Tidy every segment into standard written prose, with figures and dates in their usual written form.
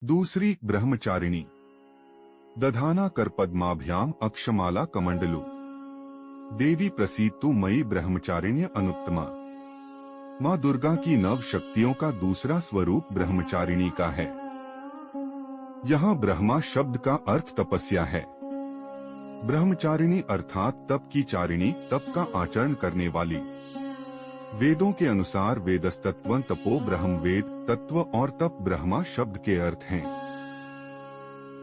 दूसरी ब्रह्मचारिणी। दधाना कर पद्माभ्याम अक्षमाला कमंडलु। देवी प्रसीदतु मयि ब्रह्मचारिण्य अनुत्तमा। माँ दुर्गा की नव शक्तियों का दूसरा स्वरूप ब्रह्मचारिणी का है। यहाँ ब्रह्मा शब्द का अर्थ तपस्या है। ब्रह्मचारिणी अर्थात तप की चारिणी, तप का आचरण करने वाली। वेदों के अनुसार वेदस्तत्व तपो ब्रह्म, वेद तत्व और तप ब्रह्मा शब्द के अर्थ हैं।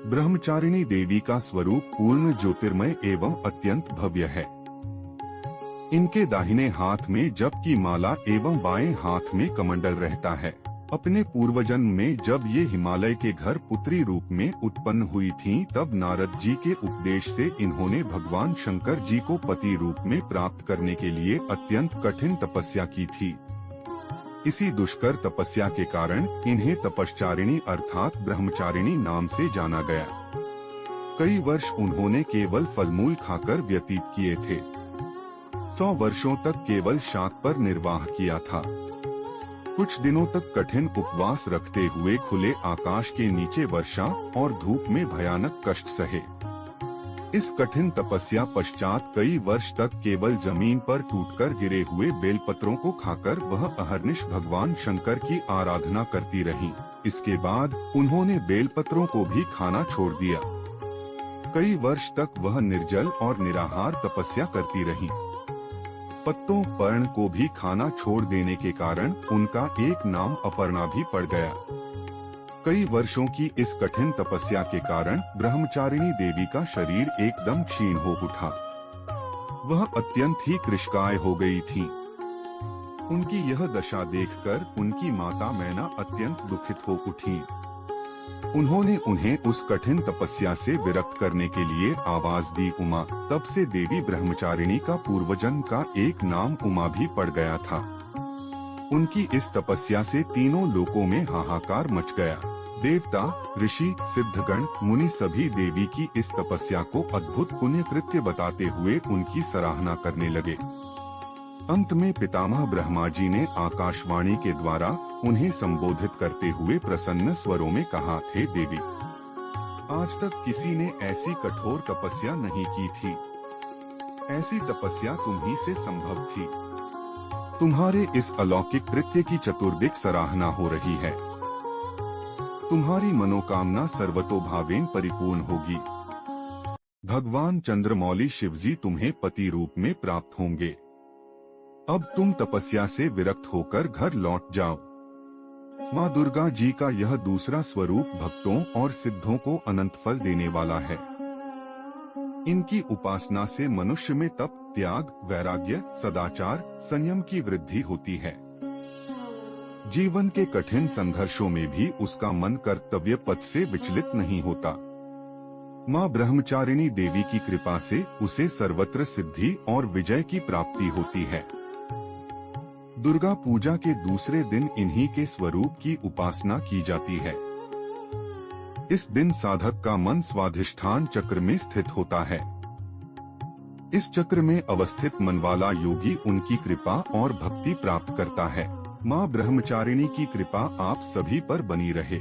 ब्रह्मचारिणी देवी का स्वरूप पूर्ण ज्योतिर्मय एवं अत्यंत भव्य है। इनके दाहिने हाथ में जप की माला एवं बाएं हाथ में कमंडल रहता है। अपने पूर्वजन्म में जब ये हिमालय के घर पुत्री रूप में उत्पन्न हुई थीं, तब नारद जी के उपदेश से इन्होंने भगवान शंकर जी को पति रूप में प्राप्त करने के लिए अत्यंत कठिन तपस्या की थी। इसी दुष्कर तपस्या के कारण इन्हें तपश्चारिणी अर्थात ब्रह्मचारिणी नाम से जाना गया। कई वर्ष उन्होंने केवल फलमूल खाकर व्यतीत किए थे। 100 वर्षों तक केवल शाक पर निर्वाह किया था। कुछ दिनों तक कठिन उपवास रखते हुए खुले आकाश के नीचे वर्षा और धूप में भयानक कष्ट सहे। इस कठिन तपस्या पश्चात कई वर्ष तक केवल जमीन पर टूटकर गिरे हुए बेलपत्रों को खाकर वह अहर्निश भगवान शंकर की आराधना करती रहीं। इसके बाद उन्होंने बेलपत्रों को भी खाना छोड़ दिया। कई वर्ष तक वह निर्जल और निराहार तपस्या करती रहीं। पत्तों पर्ण को भी खाना छोड़ देने के कारण उनका एक नाम अपर्णा भी पड़ गया। कई वर्षों की इस कठिन तपस्या के कारण ब्रह्मचारिणी देवी का शरीर एकदम क्षीण हो उठा। वह अत्यंत ही कृशकाय हो गई थीं। उनकी यह दशा देखकर उनकी माता मैना अत्यंत दुखित हो उठी। उन्होंने उन्हें उस कठिन तपस्या से विरक्त करने के लिए आवाज दी उमा। तब से देवी ब्रह्मचारिणी का पूर्वजन्म का एक नाम उमा भी पड़ गया था। उनकी इस तपस्या से तीनों लोकों में हाहाकार मच गया। देवता, ऋषि, सिद्धगण, मुनि सभी देवी की इस तपस्या को अद्भुत पुण्य कृत्य बताते हुए उनकी सराहना करने लगे। अंत में पितामह ब्रह्मा जी ने आकाशवाणी के द्वारा उन्हें संबोधित करते हुए प्रसन्न स्वरों में कहा, हे देवी, आज तक किसी ने ऐसी कठोर तपस्या नहीं की थी। ऐसी तपस्या तुम्ही से संभव थी। तुम्हारे इस अलौकिक कृत्य की चतुर्दिक सराहना हो रही है। तुम्हारी मनोकामना सर्वतोभावेन परिपूर्ण होगी। भगवान चंद्रमौली शिवजी तुम्हें पति रूप में प्राप्त होंगे। अब तुम तपस्या से विरक्त होकर घर लौट जाओ। माँ दुर्गा जी का यह दूसरा स्वरूप भक्तों और सिद्धों को अनंत फल देने वाला है। इनकी उपासना से मनुष्य में तप, त्याग, वैराग्य, सदाचार, संयम की वृद्धि होती है। जीवन के कठिन संघर्षों में भी उसका मन कर्तव्य पथ से विचलित नहीं होता। माँ ब्रह्मचारिणी देवी की कृपा से उसे सर्वत्र सिद्धि और विजय की प्राप्ति होती है। दुर्गा पूजा के दूसरे दिन इन्हीं के स्वरूप की उपासना की जाती है। इस दिन साधक का मन स्वाधिष्ठान चक्र में स्थित होता है। इस चक्र में अवस्थित मन वाला योगी उनकी कृपा और भक्ति प्राप्त करता है। माँ ब्रह्मचारिणी की कृपा आप सभी पर बनी रहे।